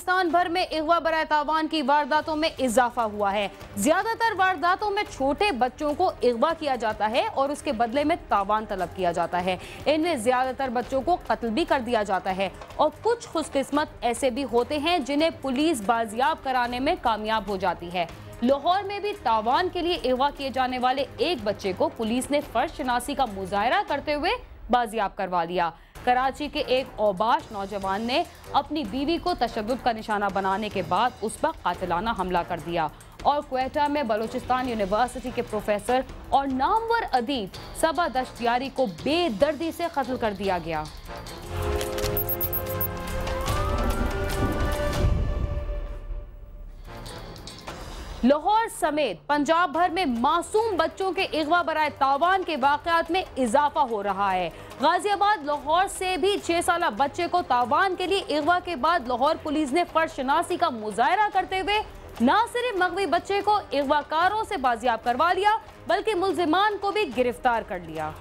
पाकिस्तान भर में अगवा बराए तावान की वारदातों में इजाफा हुआ है। ज्यादातर वारदातों में छोटे बच्चों को अगवा किया जाता है और उसके बदले में तावान तलब किया जाता है। इनमें ज्यादातर बच्चों को कत्ल भी कर दिया जाता है और कुछ खुशकिस्मत ऐसे भी होते हैं जिन्हें पुलिस बाजियाब कराने में कामयाब हो जाती है। लाहौर में भी तावान के लिए अगवा किए जाने वाले एक बच्चे को पुलिस ने फर्ज शनासी का मुजाहरा करते हुए बाजियाब करवा लिया। कराची के एक औबाश नौजवान ने अपनी बीवी को तशद्दुद का निशाना बनाने के बाद उस पर कातिलाना हमला कर दिया और क्वेटा में बलूचिस्तान यूनिवर्सिटी के प्रोफेसर और नामवर अदीब सबा दश्तियारी को बेदर्दी से कत्ल कर दिया गया। लाहौर समेत पंजाब भर में मासूम बच्चों के अगवा बराए तावान के वाक़यात में इजाफा हो रहा है। गाजियाबाद लाहौर से भी 6 साला बच्चे को तावान के लिए अगवा के बाद लाहौर पुलिस ने फर्ज शनासी का मुजाहरा करते हुए न सिर्फ मगवी बच्चे को अगवाकारों से बाजियाब करवा लिया बल्कि मुल्जिमान को भी गिरफ्तार कर लिया।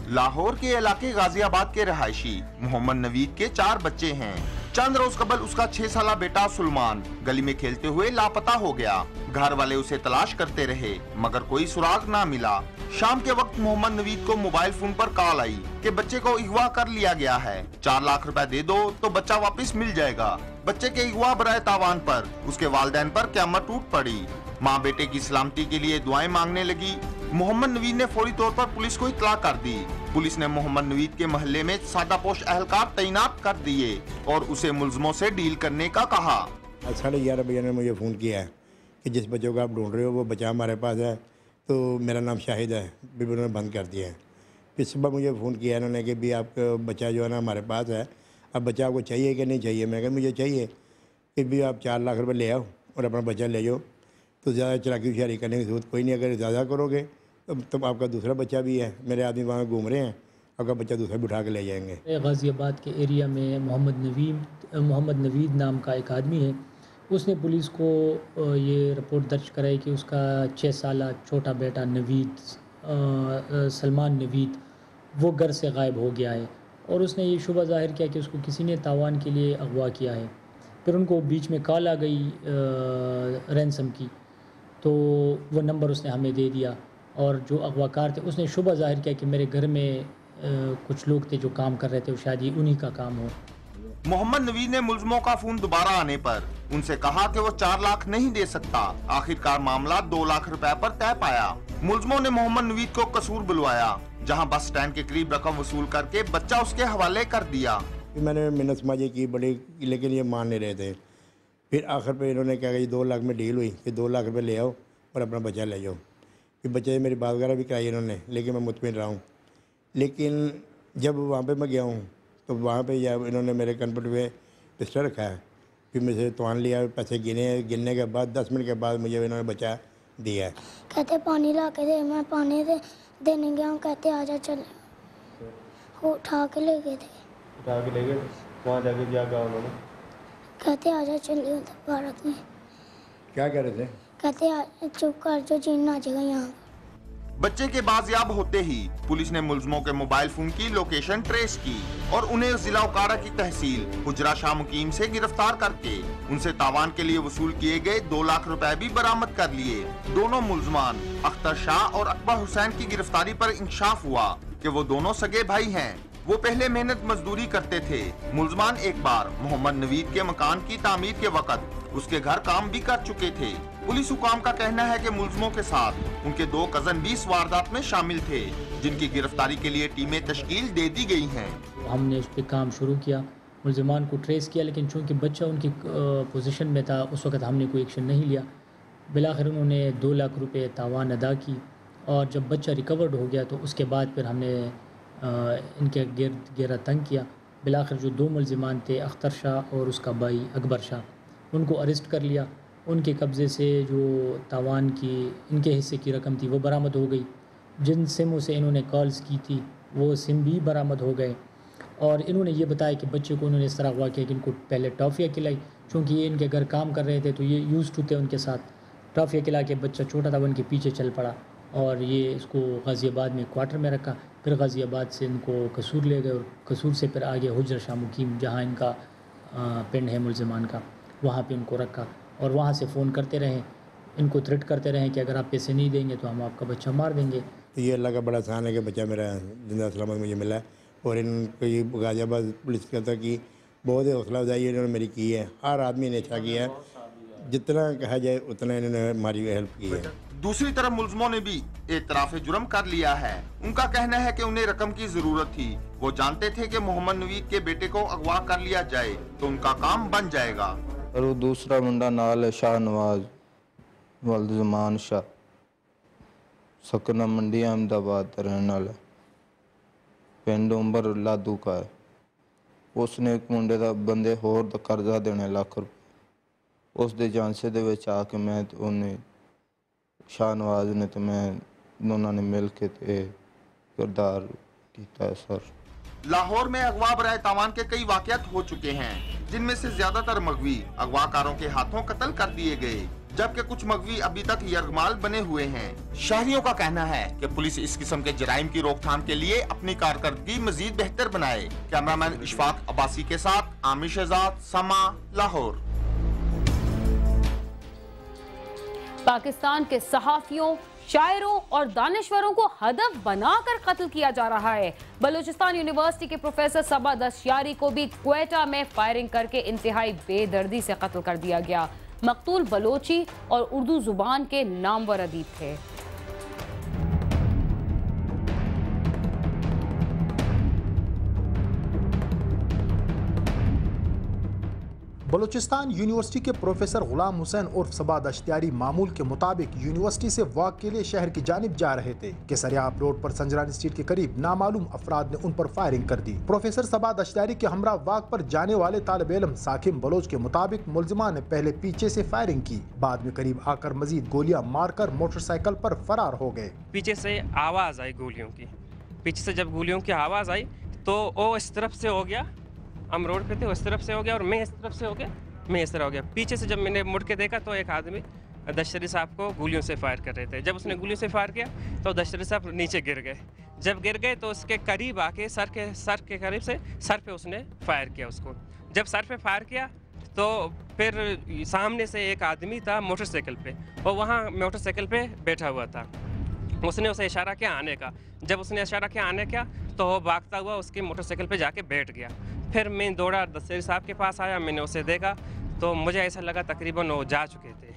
लाहौर के इलाके गाजियाबाद के रहायशी मोहम्मद नवीद के 4 बच्चे हैं। चंद रोज कबल उसका 6 साला बेटा सुलमान गली में खेलते हुए लापता हो गया। घर वाले उसे तलाश करते रहे मगर कोई सुराग ना मिला। शाम के वक्त मोहम्मद नवीद को मोबाइल फोन पर कॉल आई कि बच्चे को अगवा कर लिया गया है, 4 लाख रुपए दे दो तो बच्चा वापस मिल जाएगा। बच्चे के अगवा बराए तावान पर उसके वालिदैन पर क़यामत टूट पड़ी। माँ बेटे की सलामती के लिए दुआएं मांगने लगी। मोहम्मद नवीद ने फौरी तौर पर पुलिस को इत्तला कर दी। पुलिस ने मोहम्मद नवीद के मोहल्ले में सादापोश अहलकार तैनात कर दिए और उसे मुल्ज़िमों से डील करने का कहा। 11:30 बजे ने मुझे फ़ोन किया है कि जिस बच्चों को आप ढूंढ रहे हो वो बच्चा हमारे पास है, तो मेरा नाम शाहिद है, भी उन्होंने बंद कर दिया है। फिर सुबह मुझे फ़ोन किया इन्होंने कि भी आपका बच्चा जो है ना हमारे पास है, अब बच्चा आपको चाहिए कि नहीं चाहिए। मैं कहा मुझे चाहिए कि भी आप 4 लाख रुपये ले आओ और अपना बच्चा ले जाओ। तो ज़्यादा चलाकी हुशियारी करने की ज़रूरत कोई नहीं, अगर ज़्यादा करोगे तो आपका दूसरा बच्चा भी है, मेरे आदमी वहाँ घूम रहे हैं, आपका बच्चा दूसरा भी उठा के ले जाएंगे। गाज़ियाबाद के एरिया में मोहम्मद नवीद नाम का एक आदमी है, उसने पुलिस को ये रिपोर्ट दर्ज कराई कि उसका 6 साला छोटा बेटा नवीद सलमान नवीद वो घर से गायब हो गया है और उसने ये शुबा ज़ाहिर किया कि उसको किसी ने तावान के लिए अगवा किया है। फिर उनको बीच में कॉल आ गई रैंसम की, तो वो नंबर उसने हमें दे दिया और जो अगवाकार थे उसने शुबा ज़ाहिर किया कि मेरे घर में कुछ लोग थे जो काम कर रहे थे, शायद ये उन्हीं का काम हो। मोहम्मद नवीद ने मुल्ज़िमों का फोन दोबारा आने पर उनसे कहा कि वो 4 लाख नहीं दे सकता। आखिरकार मामला 2 लाख रुपए पर तय पाया। मुल्ज़िमों ने मोहम्मद नवीद को कसूर बुलवाया, जहां बस स्टैंड के करीब रकम वसूल करके बच्चा उसके हवाले कर दिया। मैंने मिन्नत समाजी की बड़ी, लेकिन ये मान नहीं रहे थे। फिर आखिर पे इन्होंने कहा कि 2 लाख में डील हुई कि 2 लाख रुपये ले आओ और अपना बच्चा ले जाओ। फिर बच्चे मेरी बात वगैरह भी कराई इन्होंने, लेकिन मैं मुतमिन रहा हूँ। लेकिन जब वहाँ पे मैं गया हूँ तो वहाँ पे इन्होंने मेरे कंप्यूटर पे पिस्टल रखा है। फिर मुझे तोड़ लिया, पैसे गिनने के बाद 10 मिनट के बाद मुझे इन्होंने बच्चा दिया है। कहते पानी ला के दे, मैं पानी देने गया हूँ, कहते आजा चल, उठा के ले गए थे। उठा के ले गए, वहाँ जाके क्या कहा उन्होंने? कहते आजा चलिए भारत में। क्या कह रहे थे? कहते चुप कर जो चीन आ जाएगा यहाँ। बच्चे के बाजियाब होते ही पुलिस ने मुल्ज़िमों के मोबाइल फोन की लोकेशन ट्रेस की और उन्हें जिला उकाड़ा की तहसील हुजरा शाह मुकीम से गिरफ्तार करके उनसे तावान के लिए वसूल किए गए 2 लाख रुपए भी बरामद कर लिए। दोनों मुल्ज़िमान अख्तर शाह और अकबर हुसैन की गिरफ्तारी पर इंकशाफ हुआ कि वो दोनों सगे भाई हैं। वो पहले मेहनत मजदूरी करते थे। मुल्ज़िमान एक बार मोहम्मद नवीद के मकान की तामीर के वक्त उसके घर काम भी कर चुके थे। पुलिस हुकाम का कहना है कि मुल्ज़िमों के साथ उनके 2 कज़न भी इस वारदात में शामिल थे, जिनकी गिरफ्तारी के लिए टीमें तश्कील दे दी गई हैं। हमने उस पर काम शुरू किया, मुल्ज़िमान को ट्रेस किया, लेकिन चूँकि बच्चा उनकी पोजीशन में था उस वक्त हमने कोई एक्शन नहीं लिया। बिलाखिर उन्होंने 2 लाख रुपए तावान अदा की और जब बच्चा रिकवर्ड हो गया तो उसके बाद फिर हमने इनके घेरा तंग किया। बिलाखिर जो 2 मुल्ज़िमान थे अख्तर शाह और उसका भाई अकबर शाह, उनको अरेस्ट कर लिया। उनके कब्ज़े से जो तावान की इनके हिस्से की रकम थी वो बरामद हो गई जिन सिमों से इन्होंने कॉल्स की थी वो सिम भी बरामद हो गए। और इन्होंने ये बताया कि बच्चे को उन्होंने इस तरह हुआ कि इनको पहले टॉफ़ियाँ खिलाई, चूँकि ये इनके घर काम कर रहे थे तो ये यूज़ टू थे उनके साथ। टॉफ़ियाँ खिला के बच्चा छोटा था वो इनके पीछे चल पड़ा और ये इसको गाज़ियाबाद में क्वार्टर में रखा। फिर गाज़ियाबाद से इनको कसूर ले गए और कसूर से फिर आगे हुजर शाह मुकीम जहाँ इनका पिंड है मुलज़मान का, वहाँ पे इनको रखा और वहाँ से फ़ोन करते रहे, इनको थ्रेट करते रहे कि अगर आप पैसे नहीं देंगे तो हम आपका बच्चा मार देंगे। तो ये अल्लाह का बड़ा एहसान है कि बच्चा मेरा जिंदा सलामत मुझे मिला और इनको ये गाज़ियाबाद पुलिस कहता कि बहुत ही हौसला अफजाई इन्होंने मेरी की है। हर आदमी ने अच्छा किया है, जितना कहा जाए उतना इन्होंने हमारी हेल्प की है। दूसरी तरफ मुल्ज़मों ने भी एतराफ़े जुर्म कर लिया है। उनका कहना है कि उन्हें रकम की जरूरत थी। वो जानते थे कि मोहम्मद नवीद के बेटे को अगवा कर लिया जाए तो उनका काम बन जाएगा। और वो दूसरा मुंडा नाल है शाहनवाज वल्दमान शाह, सकना मंडी अहमदाबाद रहने वाला, पिंड उम्बर लादू का है। उसने एक मुंडे का बंदे होर दा कर्जा देने लाख रुपये, उस दे झांसे दे विच आके मैं ते उन्हें शाहनवाज ने तो मैं दोनों ने मिल के किरदार किया है सर। लाहौर में अगवा बराए तावान के कई वाक़यात हो चुके हैं, जिनमें से ज्यादातर मगवी अगवाकारों के हाथों कत्ल कर दिए गए, जबकि कुछ मगवी अभी तक यरगमाल बने हुए हैं। शहरियों का कहना है कि पुलिस इस किस्म के जराइम की रोकथाम के लिए अपनी कारकर्दगी मजीद बेहतर बनाए। कैमरामैन इशफाक अब्बासी के साथ आमिर शहजाद, समा, लाहौर। पाकिस्तान के सहाफियों, शायरों और दानिश्वरों को हदफ बनाकर कत्ल किया जा रहा है। बलूचिस्तान यूनिवर्सिटी के प्रोफेसर सबा दस्तयारी को भी क्वेटा में फायरिंग करके इंतहाई बेदर्दी से कत्ल कर दिया गया। मकतूल बलोची और उर्दू जुबान के नामवर अदीब थे। बलूचिस्तान यूनिवर्सिटी के प्रोफेसर गुलाम हुसैन उर्फ सबा दस्तयारी मामूल के मुताबिक यूनिवर्सिटी से वॉक के लिए शहर की जानिब जा रहे थे कि सरियाब रोड पर संजरानी स्ट्रीट के करीब नामालूम अफराद ने उन पर फायरिंग कर दी। प्रोफेसर सबा दस्तयारी के हमरा वॉक पर जाने वाले तालिब इल्म साकिब बलोच के मुताबिक मुलजिमा ने पहले पीछे से फायरिंग की, बाद में करीब आकर मजीद गोलियां मारकर मोटरसाइकिल पर फरार हो गए। पीछे से आवाज आई गोलियों की, पीछे से जब गोलियों की आवाज आई तो वो इस तरफ से हो गया, हम रोड पे थे, उस तरफ से हो गया और मैं इस तरफ से हो गया, मैं इस तरह हो गया। पीछे से जब मैंने मुड़ के देखा तो एक आदमी दस्तयारी साहब को गोलियों से फायर कर रहे थे। जब उसने गोलियों से फायर किया तो दस्तयारी साहब नीचे गिर गए। जब गिर गए तो उसके करीब आके सर के करीब से सर पे उसने फायर किया उसको। जब सर पे फायर किया तो फिर सामने से एक आदमी था मोटरसाइकिल पे, और वहाँ मोटरसाइकिल पे बैठा हुआ था। उसने उसे इशारा किया आने का। जब उसने इशारा किया आने का तो वो भागता हुआ उसकी मोटरसाइकिल पे जाके बैठ गया। फिर मैं दौड़ा दस्तयारी साहब के पास आया, मैंने उसे देखा तो मुझे ऐसा लगा तकरीबन वो जा चुके थे।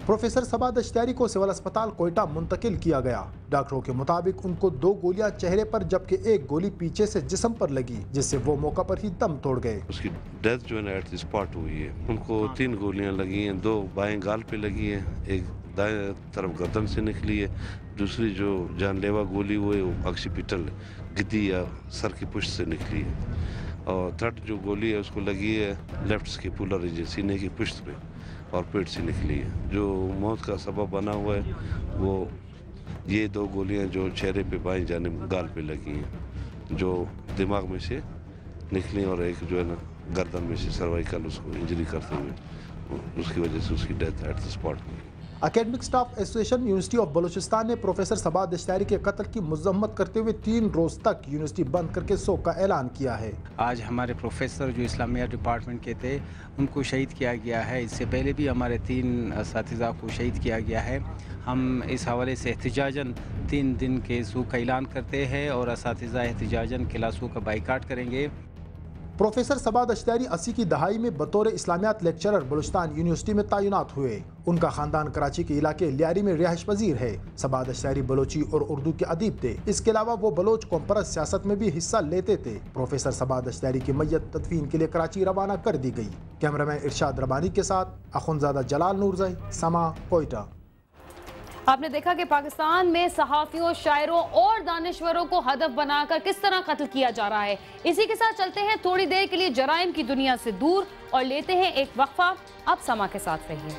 प्रोफेसर सबा दस्तयारी को सिविल अस्पताल कोयटा मुंतकिल किया गया। डॉक्टरों के मुताबिक उनको 2 गोलियां चेहरे पर जबकि 1 गोली पीछे से जिस्म पर लगी, जिससे वो मौका पर ही दम तोड़ गए। उसकी डेथ जो है ना एट द स्पॉट हुई है। उनको 3 गोलियां लगी हैं, 2 बाएं गाल पे लगी है, एक दाएं तरफ गर्दन से निकली है, दूसरी जो जानलेवा गोली वो ऑक्सीपिटल गिद्दी या सर की पुष्ट से निकली है, और थर्ड जो गोली है उसको लगी है लेफ्ट स्कैपुलर रीजन, सीने की पुष्ट पे और पेट से निकली है। जो मौत का सबब बना हुआ है वो ये 2 गोलियां जो चेहरे पे बाएं जानिब गाल पे लगी हैं, जो दिमाग में से निकली, और एक जो है ना गर्दन में से सर्वाइकल उसको इंजरी करते हुए उसकी वजह से उसकी डेथ एट द स्पॉट हुई। Academic staff association university of Balochistan ने प्रोफेसर सबा दस्तयारी के कत्ल की मजम्मत करते हुए 3 रोज तक यूनिवर्सिटी बंद करके शोक का ऐलान किया है। आज हमारे प्रोफेसर जो इस्लामिया डिपार्टमेंट के थे उनको शहीद किया गया है। इससे पहले भी हमारे 3 असातिज़ा को शहीद किया गया है। हम इस हवाले से एहतिजाजन 3 दिन के शोक का ऐलान करते हैं और असातिज़ा एहतिजाजन क्लासों का बाइकाट करेंगे। प्रोफेसर सबा दस्तयारी 80 की दहाई में बतौर इस्लामियात लेक्चरर बलूचिस्तान यूनिवर्सिटी में तैनात हुए। उनका खानदान कराची के इलाके लियारी में रिहाइश पजीर है। सबा दस्तयारी बलोची और उर्दू के अदीब थे। इसके अलावा वो बलोच कौमपरस्त सियासत में भी हिस्सा लेते थे। प्रोफेसर सबा दस्तयारी की मैयत तदफीन के लिए कराची रवाना कर दी गई। कैमरामैन इरशाद रबानी के साथ अखुनजादा जलाल नूरजई, समा, कोयटा। आपने देखा कि पाकिस्तान में सहाफियों, शायरों और दानिश्वरों को हदफ बनाकर किस तरह कत्ल किया जा रहा है। इसी के साथ चलते हैं थोड़ी देर के लिए जराइम की दुनिया से दूर और लेते हैं एक वक्फा। अब समा के साथ रहिए।